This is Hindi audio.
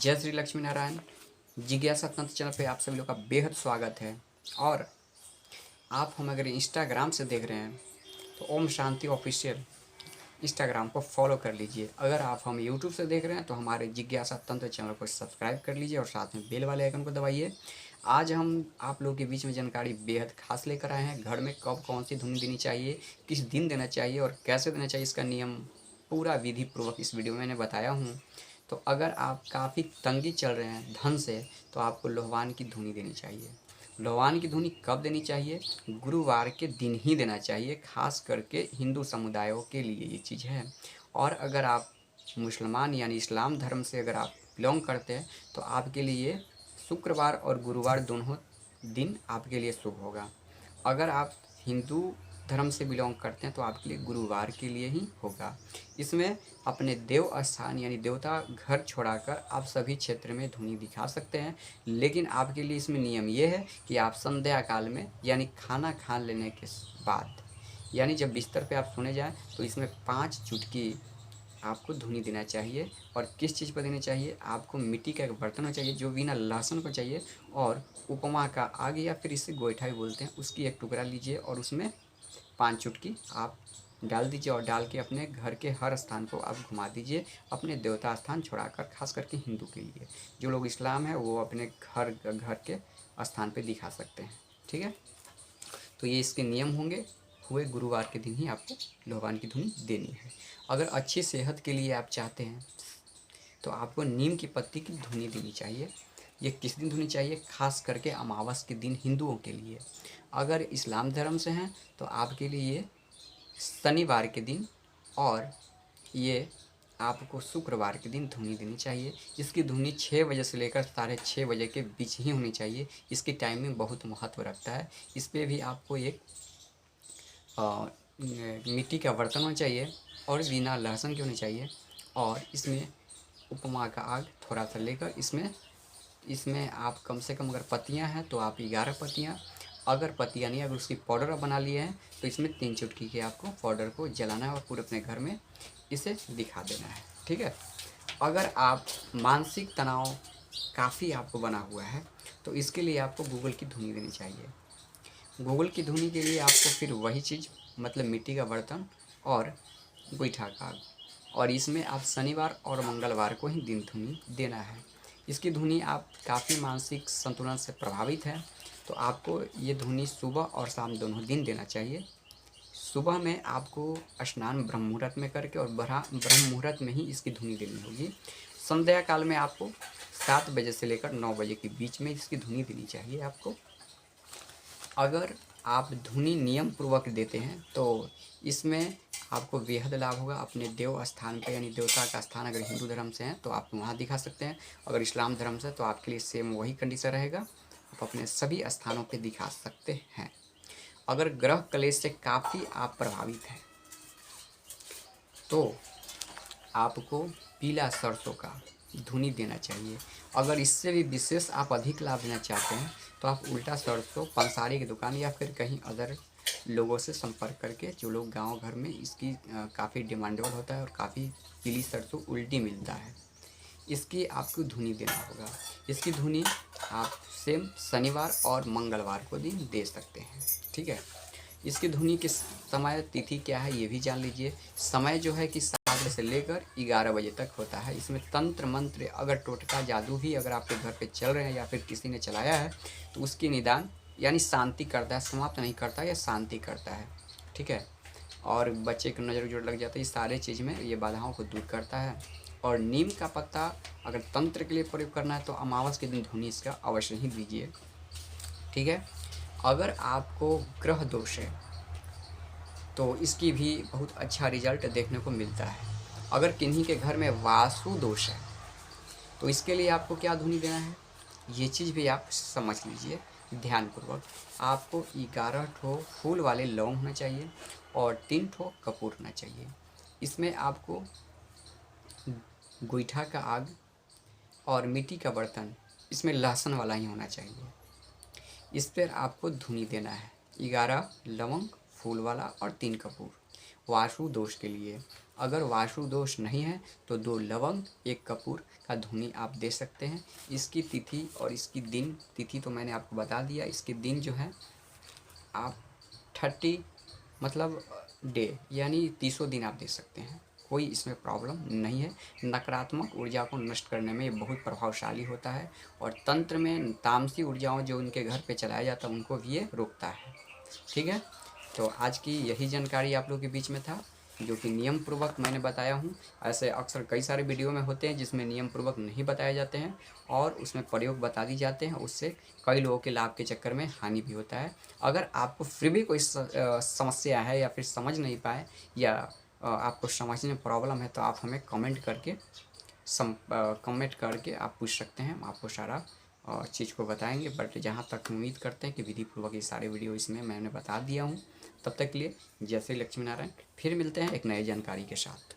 जय श्री लक्ष्मी नारायण। जिज्ञासा तंत्र चैनल पे आप सभी लोग का बेहद स्वागत है। और आप हम अगर इंस्टाग्राम से देख रहे हैं तो ओम शांति ऑफिशियल इंस्टाग्राम को फॉलो कर लीजिए। अगर आप हम यूट्यूब से देख रहे हैं तो हमारे जिज्ञासा तंत्र चैनल को सब्सक्राइब कर लीजिए और साथ में बेल वाले आइकन को दबाइए। आज हम आप लोगों के बीच में जानकारी बेहद खास लेकर आए हैं। घर में कब कौन सी धुनी देनी चाहिए, किस दिन देना चाहिए और कैसे देना चाहिए, इसका नियम पूरा विधि पूर्वक इस वीडियो में मैंने बताया हूँ। तो अगर आप काफ़ी तंगी चल रहे हैं धन से तो आपको लोहवान की धुनी देनी चाहिए। लोहवान की धुनी कब देनी चाहिए? गुरुवार के दिन ही देना चाहिए। खास करके हिंदू समुदायों के लिए ये चीज़ है। और अगर आप मुसलमान यानी इस्लाम धर्म से अगर आप बिलोंग करते हैं तो आपके लिए शुक्रवार और गुरुवार दोनों दिन आपके लिए शुभ होगा। अगर आप हिंदू धर्म से बिलोंग करते हैं तो आपके लिए गुरुवार के लिए ही होगा। इसमें अपने देव स्थान यानी देवता घर छोड़ाकर आप सभी क्षेत्र में धुनी दिखा सकते हैं। लेकिन आपके लिए इसमें नियम ये है कि आप संध्या काल में यानी खाना खा लेने के बाद यानी जब बिस्तर पे आप सोने जाएं तो इसमें 5 चुटकी आपको धुनी देना चाहिए। और किस चीज़ पर देनी चाहिए? आपको मिट्टी का एक बर्तन होना चाहिए जो बिना लहसुन को चाहिए, और उपमा का आग या फिर इसे गोईठा भी बोलते हैं, उसकी एक टुकड़ा लीजिए और उसमें 5 चुटकी आप डाल दीजिए। और डाल के अपने घर के हर स्थान को आप घुमा दीजिए, अपने देवता स्थान छोड़ाकर। खास करके हिंदू के लिए, जो लोग इस्लाम है वो अपने घर के स्थान पे दिखा सकते हैं। ठीक है, तो ये इसके नियम होंगे। हुए गुरुवार के दिन ही आपको लोहवान की धुनी देनी है। अगर अच्छी सेहत के लिए आप चाहते हैं तो आपको नीम की पत्ती की धुनी देनी चाहिए। ये किस दिन धुनी चाहिए? खास करके अमावस के दिन हिंदुओं के लिए। अगर इस्लाम धर्म से हैं तो आपके लिए ये शनिवार के दिन और ये आपको शुक्रवार के दिन धुनी देनी चाहिए। इसकी धुनी 6 बजे से लेकर 6:30 बजे के बीच ही होनी चाहिए। इसकी टाइमिंग बहुत महत्व रखता है। इस पर भी आपको एक मिट्टी का बर्तन होना चाहिए और बिना लहसुन के होनी चाहिए। और इसमें उपमा का आग थोड़ा सा लेकर इसमें आप कम से कम, अगर पत्तियां हैं तो आप 11 पत्तियां, अगर पत्तियां नहीं, अगर उसकी पाउडर आप बना लिए हैं तो इसमें 3 चुटकी के आपको पाउडर को जलाना है और पूरे अपने घर में इसे दिखा देना है। ठीक है, अगर आप मानसिक तनाव काफ़ी आपको बना हुआ है तो इसके लिए आपको गूगल की धुनी देनी चाहिए। गूगल की धुनी के लिए आपको फिर वही चीज़, मतलब मिट्टी का बर्तन और गोईठा का आग, और इसमें आप शनिवार और मंगलवार को ही दिन धुनी देना है। इसकी धुनी आप काफ़ी मानसिक संतुलन से प्रभावित है तो आपको ये धुनी सुबह और शाम दोनों दिन देना चाहिए। सुबह में आपको स्नान ब्रह्म मुहूर्त में करके और ब्रह्म मुहूर्त में ही इसकी धुनी देनी होगी। संध्या काल में आपको 7 बजे से लेकर 9 बजे के बीच में इसकी धुनी देनी चाहिए आपको। अगर आप धुनी नियम पूर्वक देते हैं तो इसमें आपको बेहद लाभ होगा। अपने देव स्थान पर यानी देवता का स्थान अगर हिंदू धर्म से हैं तो आप वहाँ दिखा सकते हैं। अगर इस्लाम धर्म से तो आपके लिए सेम वही कंडीशन रहेगा, आप अपने सभी स्थानों पे दिखा सकते हैं। अगर ग्रह कलेश से काफ़ी आप प्रभावित हैं तो आपको पीला सरसों का धुनी देना चाहिए। अगर इससे भी विशेष आप अधिक लाभ लेना चाहते हैं तो आप उल्टा सरसों पंसारी की दुकान या फिर कहीं अदर लोगों से संपर्क करके, जो लोग गांव घर में इसकी काफ़ी डिमांडेबल होता है और काफ़ी पीली सरसों उल्टी मिलता है, इसकी आपको धुनी देना होगा। इसकी धुनी आप सेम शनिवार और मंगलवार को दिन दे सकते हैं। ठीक है, इसकी धुनी किस समय, तिथि क्या है ये भी जान लीजिए। समय जो है कि 7 बजे से लेकर 11 बजे तक होता है। इसमें तंत्र मंत्र, अगर टोटका जादू भी अगर आपके घर पे चल रहे हैं या फिर किसी ने चलाया है तो उसकी निदान यानी शांति करता है, समाप्त नहीं करता है या शांति करता है। ठीक है, और बच्चे को नज़र उजर लग जाता है, इस सारे चीज़ में ये बाधाओं को दूर करता है। और नीम का पत्ता अगर तंत्र के लिए प्रयोग करना है तो अमावस के दिन धुनी इसका अवश्य ही दीजिए। ठीक है, अगर आपको ग्रह दोष है तो इसकी भी बहुत अच्छा रिजल्ट देखने को मिलता है। अगर किन्हीं के घर में वास्तु दोष है तो इसके लिए आपको क्या धुनी देना है ये चीज़ भी आप समझ लीजिए ध्यानपूर्वक। आपको 11 ठो फूल वाले लौंग होना चाहिए और 3 ठो कपूर होना चाहिए। इसमें आपको गोईठा का आग और मिट्टी का बर्तन, इसमें लहसुन वाला ही होना चाहिए। इस पर आपको धुनी देना है। 11 लवंग फूल वाला और 3 कपूर वास्तु दोष के लिए। अगर वास्तु दोष नहीं है तो 2 लवंग, 1 कपूर का धुनी आप दे सकते हैं। इसकी तिथि और इसकी दिन, तिथि तो मैंने आपको बता दिया, इसके दिन जो है आप 30 मतलब डे यानी 30 दिन आप दे सकते हैं, कोई इसमें प्रॉब्लम नहीं है। नकारात्मक ऊर्जा को नष्ट करने में ये बहुत प्रभावशाली होता है और तंत्र में तामसी ऊर्जाओं जो उनके घर पे चलाया जाता है उनको भी ये रोकता है। ठीक है, तो आज की यही जानकारी आप लोगों के बीच में था जो कि नियम पूर्वक मैंने बताया हूँ। ऐसे अक्सर कई सारे वीडियो में होते हैं जिसमें नियम पूर्वक नहीं बताए जाते हैं और उसमें प्रयोग बता दी जाते हैं, उससे कई लोगों के लाभ के चक्कर में हानि भी होता है। अगर आपको फिर भी कोई समस्या है या फिर समझ नहीं पाए या आपको समझने में प्रॉब्लम है तो आप हमें कमेंट करके आप पूछ सकते हैं, हम आपको सारा चीज़ को बताएंगे। बट जहाँ तक उम्मीद करते हैं कि विधि पूर्वक ये सारे वीडियो इसमें मैंने बता दिया हूँ। तब तक के लिए जय श्री लक्ष्मी नारायण, फिर मिलते हैं एक नई जानकारी के साथ।